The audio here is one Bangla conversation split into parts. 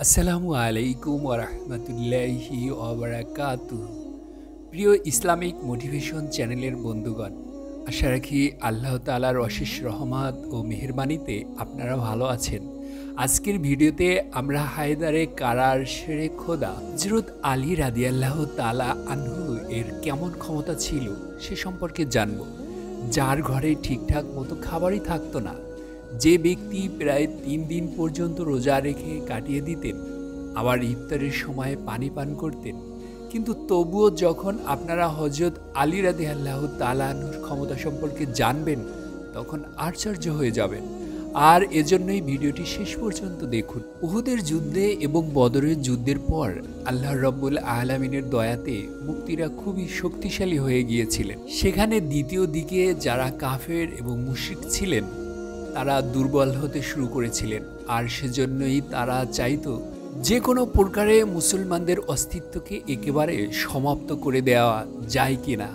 আসসালামু আলাইকুম ওরহমতুল্লাহি ওবারাকাতুহু। প্রিয় ইসলামিক মোটিভেশন চ্যানেলের বন্ধুগণ, আশা রাখি আল্লাহ তাআলার অশেষ রহমত ও মেহেরবানিতে আপনারা ভালো আছেন। আজকের ভিডিওতে আমরা হায়দারে কারার শেরে খোদা হযরত আলী রাদিয়াল্লাহু তাআলা আনহু এর কেমন ক্ষমতা ছিল সে সম্পর্কে জানব। যার ঘরে ঠিকঠাক মতো খাবারই থাকতো না, যে ব্যক্তি প্রায় ৩ দিন পর্যন্ত রোজা রেখে কাটিয়ে দিতেন, আবার ইফতারের সময় পানি পান করতেন, কিন্তু তবুও যখন আপনারা হযরত আলী রাদিয়াল্লাহু তাআলা আনহুর ক্ষমতা সম্পর্কে জানবেন তখন আশ্চর্য হয়ে যাবেন। আর এজন্যই ভিডিওটি শেষ পর্যন্ত দেখুন। উহুদের যুদ্ধে এবং বদরের যুদ্ধের পর আল্লাহ রাব্বুল আলামিনের দয়াতে মুক্তিরা খুবই শক্তিশালী হয়ে গিয়েছিলেন। সেখানে দ্বিতীয় দিকে যারা কাফের এবং মুশরিক ছিলেন তারা দুর্বল হতে শুরু করেছিলেন, আর সেজন্যই তারা চাইতো যে কোনো প্রকারে মুসলমানদের অস্তিত্বকে একেবারে সমাপ্ত করে দেওয়া যায় কিনা।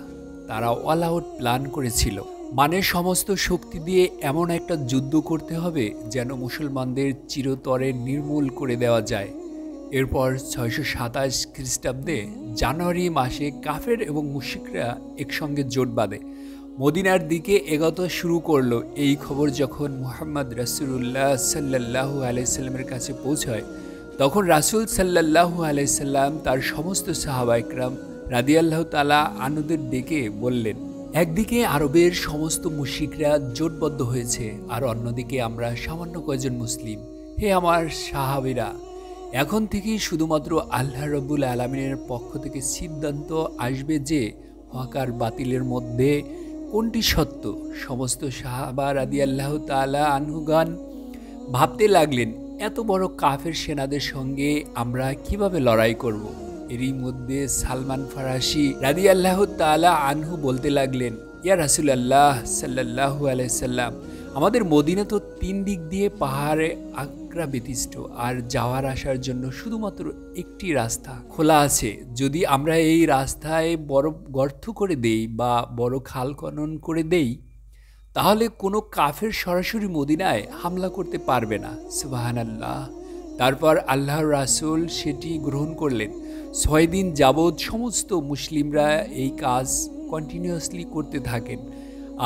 তারা অল আউট প্ল্যান করেছিল, মানে সমস্ত শক্তি দিয়ে এমন একটা যুদ্ধ করতে হবে যেন মুসলমানদের চিরতরে নির্মূল করে দেওয়া যায়। এরপর ৬২৭ খ্রিস্টাব্দে জানুয়ারি মাসে কাফের এবং মুশরিকরা একসঙ্গে জোট বাঁধে, মদিনার দিকে এগোতে শুরু করলো। এই খবর যখন মুহাম্মদ রাসূলুল্লাহ সাল্লাল্লাহু আলাইহি সাল্লামের কাছে পৌঁছায়, তখন রাসূল সাল্লাল্লাহু আলাইহি সাল্লাম তার সমস্ত সাহাবা ইকরাম রাদিয়াল্লাহু তাআলা আনহুদের ডেকে বললেন, একদিকে আরবের সমস্ত মুশরিকরা জোটবদ্ধ হয়েছে, আর অন্যদিকে আমরা সামান্য কয়েকজন মুসলিম। হে আমার সাহাবীরা, এখন থেকেই শুধুমাত্র আল্লাহ রাব্বুল আলামিনের পক্ষ থেকে সিদ্ধান্ত আসবে যে হক আর বাতিলের মধ্যে কোনটি সত্য। সমস্ত সাহাবা রাদিয়াল্লাহু তাআলা আনহুগণ ভাবতে লাগলেন, এত বড় কাফের সেনাদের সঙ্গে আমরা কিভাবে লড়াই করব। এরই মধ্যে সালমান ফারাসি রাদিয়াল্লাহু তাআলা আনহু বলতে লাগলেন, ইয়া রাসূলুল্লাহ সাল্লাল্লাহু আলাইহি সাল্লাম, আমাদের মদিনা তো ৩ দিক দিয়ে পাহাড়ে আকরা বিশিষ্ট, আর যাওয়ার আসার জন্য শুধুমাত্র একটি রাস্তা খোলা আছে। যদি আমরা এই রাস্তায় বড় গর্ত করে দেই বা বড় খাল খনন করে দেই, তাহলে কোনো কাফের সরাসরি মদিনায় হামলা করতে পারবে না। সুবহানাল্লাহ। তারপর আল্লাহর রাসূল সেটি গ্রহণ করলেন। ৬ দিন যাবৎ সমস্ত মুসলিমরা এই কাজ কন্টিনিউয়াসলি করতে থাকেন,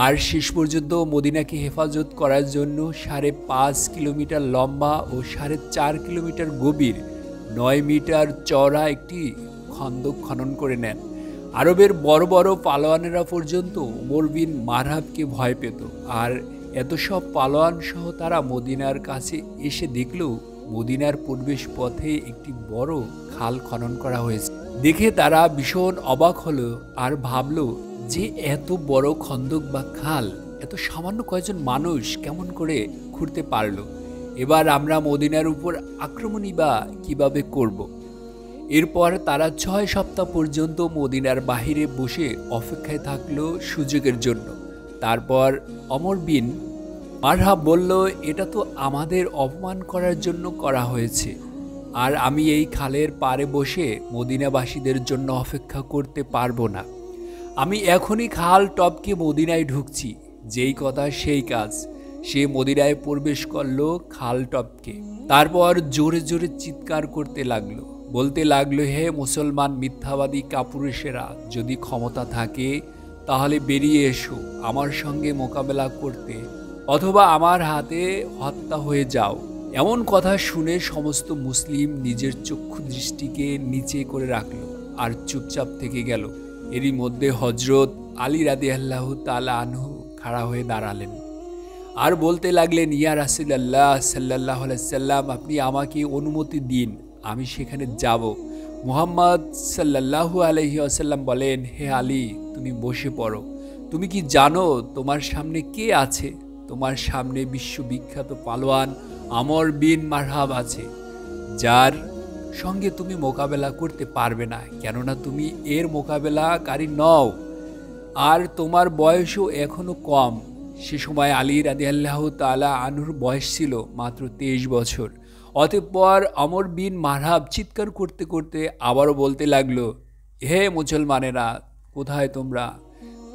আর শেষ পর্যন্ত মদিনাকে হেফাজত করার জন্য ৫.৫ কিলোমিটার লম্বা ও ৪.৫ কিলোমিটার গভীর ৯ মিটার চওড়া একটি খন্দক খনন করে নেন। আরবের বড় বড় পালোয়ানেরা পর্যন্ত ওমর বিন মারহাবকে ভয় পেত, আর এত সব পালোয়ান সহ তারা মদিনার কাছে এসে দেখলেও মদিনার প্রবেশ পথে একটি বড় খাল খনন করা হয়েছে। দেখে তারা ভীষণ অবাক হলো আর ভাবলো যে এত বড় খন্দক বা খাল এত সামান্য কয়েকজন মানুষ কেমন করে খুঁড়তে পারলো। এবার আমরা মদিনার উপর আক্রমণই বা কিভাবে করব। এরপর তারা ৬ সপ্তাহ পর্যন্ত মদিনার বাহিরে বসে অপেক্ষায় থাকলো সুযোগের জন্য। তারপর ওমর বিন মারহাব বলল, এটা তো আমাদের অপমান করার জন্য করা হয়েছে, আর আমি এই খালের পাড়ে বসে মদিনাবাসীদের জন্য অপেক্ষা করতে পারবো না। আমি এখনই খাল টপকে মদিনায় ঢুকছি। যেই কথা সেই কাজ, সে মদিনায় প্রবেশ করলো খাল টপকে। তারপর জোরে জোরে চিৎকার করতে লাগলো, বলতে লাগলো, হে মুসলমান মিথ্যাবাদী কাপুরুষেরা, যদি ক্ষমতা থাকে তাহলে বেরিয়ে এসো আমার সঙ্গে মোকাবেলা করতে, অথবা আমার হাতে হত্যা হয়ে যাও। এমন কথা শুনে সমস্ত মুসলিম নিজের চক্ষু দৃষ্টিকে নিচে করে রাখলো আর চুপচাপ থেকে গেল। এরই মধ্যে হযরত আলী রাদিয়াল্লাহু তাআলা আনহু খাড়া হয়ে দাঁড়ালেন আর বলতে লাগলেন, ইয়া রাসূলুল্লাহ সাল্লাল্লাহু আলাইহি সাল্লাম, আপনি আমাকে অনুমতি দিন, আমি সেখানে যাব। মুহাম্মদ সাল্লাল্লাহু আলাইহি ওয়াসাল্লাম বলেন, হে আলী, তুমি বসে পড়ো। তুমি কি জানো তোমার সামনে কে আছে? তোমার সামনে বিশ্ববিখ্যাত পালোয়ান ওমর বিন মারহাব আছে, যার সঙ্গে তুমি মোকাবেলা করতে পারবে না, কেননা তুমি এর মোকাবেলাকারী নও, আর তোমার বয়সও এখনো কম। সে সময় আলী রাদিয়াল্লাহু তাআলা আনহুর বয়স ছিল মাত্র 23 বছর। অতঃপর ওমর বিন মারহাব চিৎকার করতে করতে আবারও বলতে লাগলো, হে মুসলমানেরা, কোথায় তোমরা?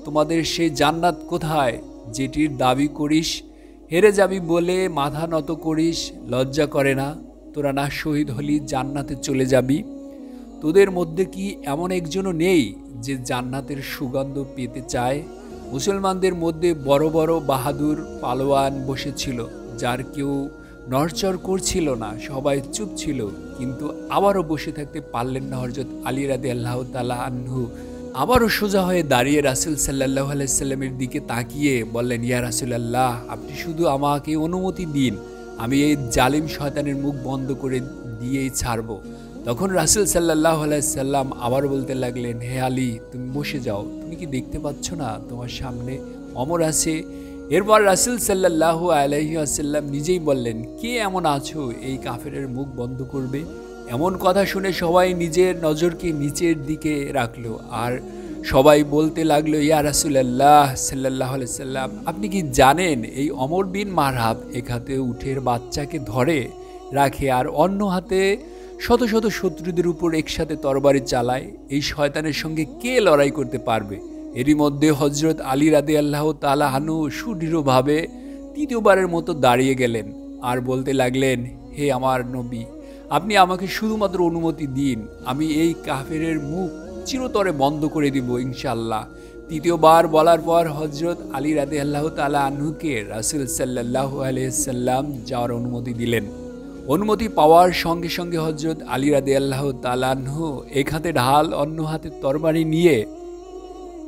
তোমাদের সেই জান্নাত কোথায় যেটির দাবি করিস? হেরে যাবি বলে মাথা নত করিস, লজ্জা করে না? তোরা না শহীদ হলি জান্নাতে চলে যাবি? তোদের মধ্যে কি এমন একজনও নেই যে জান্নাতের সুগন্ধ পেতে চায়? মুসলমানদের মধ্যে বড় বড় বাহাদুর পালোয়ান বসেছিল, যার কেউ নড়চড় করছিল না, সবাই চুপ ছিল। কিন্তু আবারও বসে থাকতে পারলেন না হযরত আলী রাদিয়াল্লাহু তাআলা আনহু। আবারও সোজা হয়ে দাঁড়িয়ে রাসূল সাল্লাল্লাহু আলাইহি সাল্লামের দিকে তাকিয়ে বললেন, ইয়া রাসূলুল্লাহ, আপনি শুধু আমাকে অনুমতি দিন, আমি এই জালিম শয়তানের মুখ বন্ধ করে দিয়েই ছাড়ব। তখন রাসূল সাল্লাল্লাহু আলাইহি সাল্লাম আবার বলতে লাগলেন, হে আলী, তুমি বসে যাও, তুমি কি দেখতে পাচ্ছ না তোমার সামনে ওমর আছে? এরপর রাসূল সাল্লাল্লাহু আলাইহি ওয়াসাল্লাম নিজেই বললেন, কে এমন আছো এই কাফেরের মুখ বন্ধ করবে? এমন কথা শুনে সবাই নিজের নজরকে নিচের দিকে রাখলো আর সবাই বলতে লাগলো, ইয়া রাসূলুল্লাহ সাল্লাল্লাহু আলাইহি সাল্লাম, আপনি কি জানেন এই ওমর বিন মারহাব এক হাতে উটের বাচ্চাকে ধরে রাখে আর অন্য হাতে শত শত শত্রুদের উপর একসাথে তরবারি চালায়? এই শয়তানের সঙ্গে কে লড়াই করতে পারবে? এরই মধ্যে হযরত আলী রাদিয়াল্লাহু তাআলা আনহু সুদৃঢ়ভাবে তৃতীয়বারের মতো দাঁড়িয়ে গেলেন আর বলতে লাগলেন, হে আমার নবী, আপনি আমাকে শুধুমাত্র অনুমতি দিন, আমি এই কাফেরের মুখ চিরতরে বন্ধ করে দিব ইনশাআল্লাহ। তৃতীয়বার বলার পর হযরত আলী রাদিয়াল্লাহু তাআলা আনহুকে রাসূল সাল্লাল্লাহু আলাইহি সাল্লাম যাওয়ার অনুমতি দিলেন। অনুমতি পাওয়ার সঙ্গে সঙ্গে হযরত আলী রাদিয়াল্লাহু তাআলা আনহু এক হাতে ঢাল অন্য হাতে তরবারি নিয়ে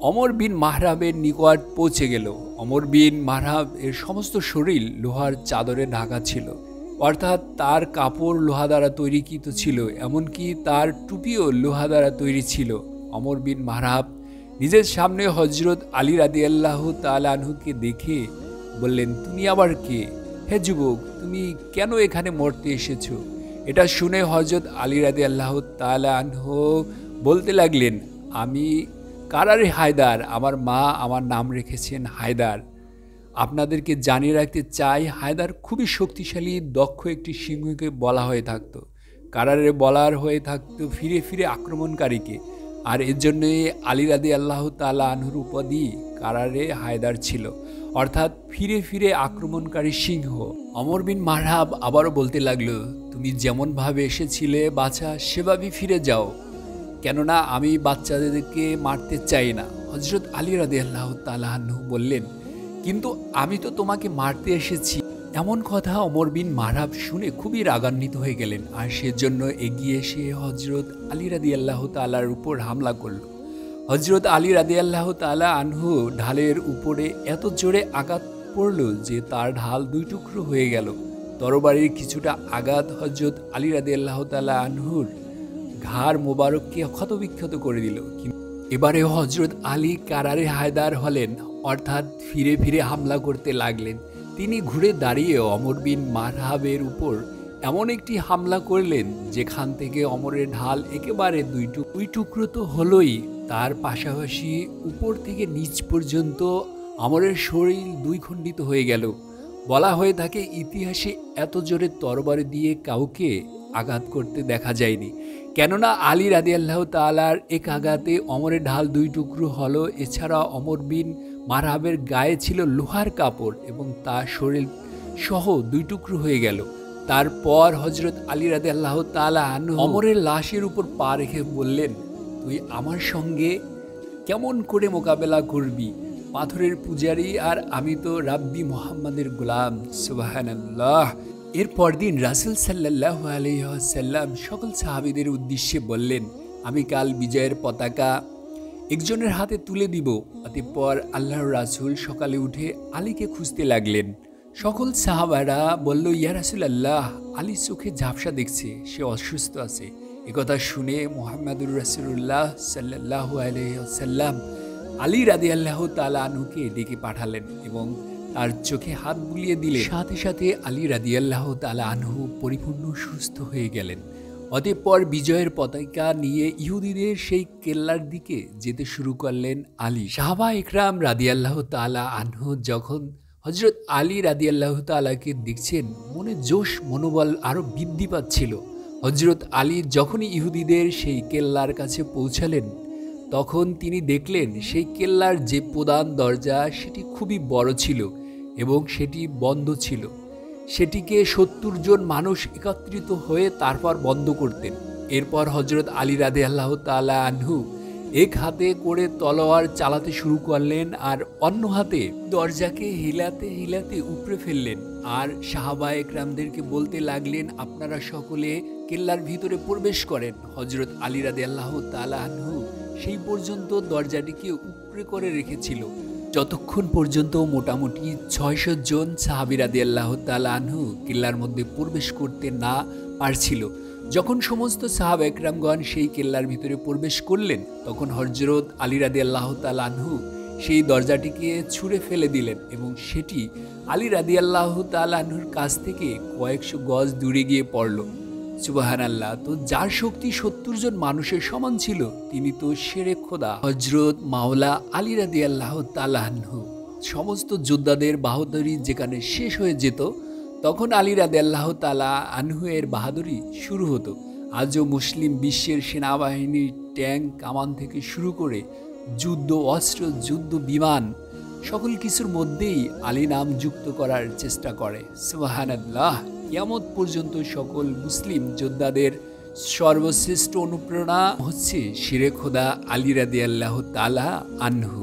ওমর বিন মারহাবের নিকট পৌঁছে গেল। ওমর বিন মারহাব এর সমস্ত শরীর লোহার চাদরে ঢাকা ছিল, অর্থাৎ তার কাপড় লোহা দ্বারা তৈরিকৃত ছিল, এমনকি তার টুপিও লোহা দ্বারা তৈরি ছিল। ওমর বিন মারহাব নিজের সামনে হযরত আলী রাদিয়াল্লাহু তাআলা আনহুকে দেখে বললেন, তুমি আবার কে? হে যুবক, তুমি কেন এখানে মরতে এসেছো? এটা শুনে হযরত আলী রাদিয়াল্লাহু তাআলা আনহু বলতে লাগলেন, আমি কারারে হায়দার, আমার মা আমার নাম রেখেছেন হায়দার। আপনাদেরকে জানিয়ে রাখতে চাই, হায়দার খুবই শক্তিশালী দক্ষ একটি সিংহকে বলা হয়ে থাকতো। কারারে বলার হয়ে থাকতো ফিরে ফিরে আক্রমণকারীকে, আর এর জন্যই আলী রাদিয়াল্লাহু তাআলা আনহুর উপাধি কারারে হায়দার ছিল, অর্থাৎ ফিরে ফিরে আক্রমণকারী সিংহ। ওমর বিন মারহাব আবারও বলতে লাগলো, তুমি যেমনভাবে এসেছিলে বাছা সেভাবেই ফিরে যাও, কেননা আমি বাচ্চাদেরকে মারতে চাই না। হযরত আলী রাদিয়াল্লাহু তাআলা আনহু বললেন, কিন্তু আমি তো তোমাকে মারতে এসেছি। এমন কথা ওমর বিন মারহাব শুনে খুবই রাগান্বিত হয়ে গেলেন আর সেজন্য এগিয়ে এসে হযরত আলী রাদিয়াল্লাহু তাআলার উপর হামলা করল। হযরত আলী রাদিয়াল্লাহু তাআলা আনহু ঢালের উপরে এত জোরে আঘাত পড়ল যে তার ঢাল দুই টুকরো হয়ে গেল। তরবারির কিছুটা আঘাত হযরত আলী রাদিয়াল্লাহু তাআলা আনহুর ঘাড় মোবারককে ক্ষতবিক্ষত করে দিল। এবারে হযরত আলী কারারে হায়দার হলেন, অর্থাৎ ফিরে ফিরে হামলা করতে লাগলেন। তিনি ঘুরে দাঁড়িয়ে ওমর বিন মারহাবের উপর এমন একটি হামলা করলেন যেখান থেকে ওমরের ঢাল একেবারে দুই টুকরো তো হলোই, তার পাশাপাশি উপর থেকে নিচ পর্যন্ত ওমরের শরীর দুই খণ্ডিত হয়ে গেল। বলা হয়ে থাকে, ইতিহাসে এত জোরে তরবারি দিয়ে কাউকে আঘাত করতে দেখা যায়নি, কেননা আলী রাদিয়াল্লাহু তাআলার এক আঘাতে ওমরের ঢাল দুই টুকরো হলো। এছাড়া ওমর বিন মারহাবের গায়ে ছিল লোহার কাপড় এবং তার শরীর সহ দুই টুকরো হয়ে গেল। তারপর হযরত আলী রাদিয়াল্লাহু তাআলা আনহু ওমরের লাশের উপর পা রেখে বললেন, তুই আমার সঙ্গে কেমন করে মোকাবেলা করবি? পাথরের পূজারী আর আমি তো রাব্বি মুহাম্মাদের গোলাম। সুবহানাল্লাহ। এর পরদিন রাসূল সাল্লাল্লাহু আলাইহি ওয়াসাল্লাম সকল সাহাবীদের উদ্দেশ্যে বললেন, আমি কাল বিজয়ের পতাকা একজনের হাতে তুলে দিব। অতঃপর আল্লাহর রাসূল সকালে উঠে আলীকে খুঁজতে লাগলেন। সকল সাহাবারা বলল, ইয়া রাসূলুল্লাহ, আলী চোখে ঝাপসা দেখছে, সে অসুস্থ আছে। একথা শুনে মুহাম্মদুর রাসূলুল্লাহ সাল্লাল্লাহু আলাইহি ওয়াসাল্লাম আলী রাদিয়াল্লাহু তাআলা আনহুকে ডেকে পাঠালেন এবং তার চোখে হাত বুলিয়ে দিলে সাথে সাথে আলী রাদিয়াল্লাহু তাআলা আনহু পরিপূর্ণ সুস্থ হয়ে গেলেন। অতঃপর বিজয়ের পতাকা নিয়ে ইহুদিদের সেই কেল্লার দিকে যেতে শুরু করলেন আলী। সাহাবা ইকরাম রাদিয়াল্লাহু তাআলা আনহু যখন হযরত আলী রাদিয়াল্লাহু তাআলাকে দেখছেন, মনে জোশ মনোবল আরো বৃদ্ধি পাচ্ছিল। হযরত আলী যখনই ইহুদিদের সেই কেল্লার কাছে পৌঁছালেন, তখন তিনি দেখলেন সেই কেল্লার যে প্রধান দরজা সেটি খুবই বড় ছিল এবং সেটি বন্ধ ছিল। সেটিকে ৭০ জন মানুষ একত্রিত হয়ে তারপর বন্ধ করতেন। এরপর হজরত আলী রাদিয়াল্লাহু তাআলা আনহু এক হাতে করে তলোয়ার চালাতে শুরু করলেন আর অন্য হাতে দরজাকে হিলাতে হিলাতে উপড়ে ফেললেন। আর সাহাবা একরামদেরকে বলতে লাগলেন, আপনারা সকলে কেল্লার ভিতরে প্রবেশ করেন। হজরত আলী রাদিয়াল্লাহু তাআলা আনহু সেই পর্যন্ত দরজাটিকে উপড়ে করে রেখেছিল, যতক্ষণ পর্যন্ত মোটামুটি ৬০০ জন সাহাবী রাদিয়াল্লাহু তাআলা আনহু কেল্লার মধ্যে প্রবেশ করতে না পারছিল। যখন সমস্ত সাহাবা একরামগণ সেই কেল্লার ভিতরে প্রবেশ করলেন, তখন হযরত আলী রাদিয়াল্লাহু তাআলা আনহু সেই দরজাটিকে ছুঁড়ে ফেলে দিলেন এবং সেটি আলী রাদিয়াল্লাহু তাআলা আনহুর কাছ থেকে কয়েকশো গজ দূরে গিয়ে পড়ল। সুবহানাল্লাহ। তো যার শক্তি ৭০ জন মানুষের সমান ছিল, তিনি তো শেরে খোদা হযরত মাওলা আলী রাদিয়াল্লাহু তাআলা আনহু। সমস্ত যোদ্ধাদের বাহাদুরি যেখানে শেষ হয়ে যেত, তখন আলী রাদিয়াল্লাহু তাআলা আনহু এর বাহাদুরি শুরু হতো। আজও মুসলিম বিশ্বের সেনাবাহিনীর ট্যাঙ্ক কামান থেকে শুরু করে যুদ্ধ অস্ত্র, যুদ্ধ বিমান, সকল কিছুর মধ্যেই আলী নাম যুক্ত করার চেষ্টা করে। সুবহানাল্লাহ। কিয়ামত পর্যন্ত সকল মুসলিম যোদ্ধাদের সর্বশ্রেষ্ঠ অনুপ্রেরণা হচ্ছে শেরে খোদা আলী রাদিয়াল্লাহু তাআলা আনহু।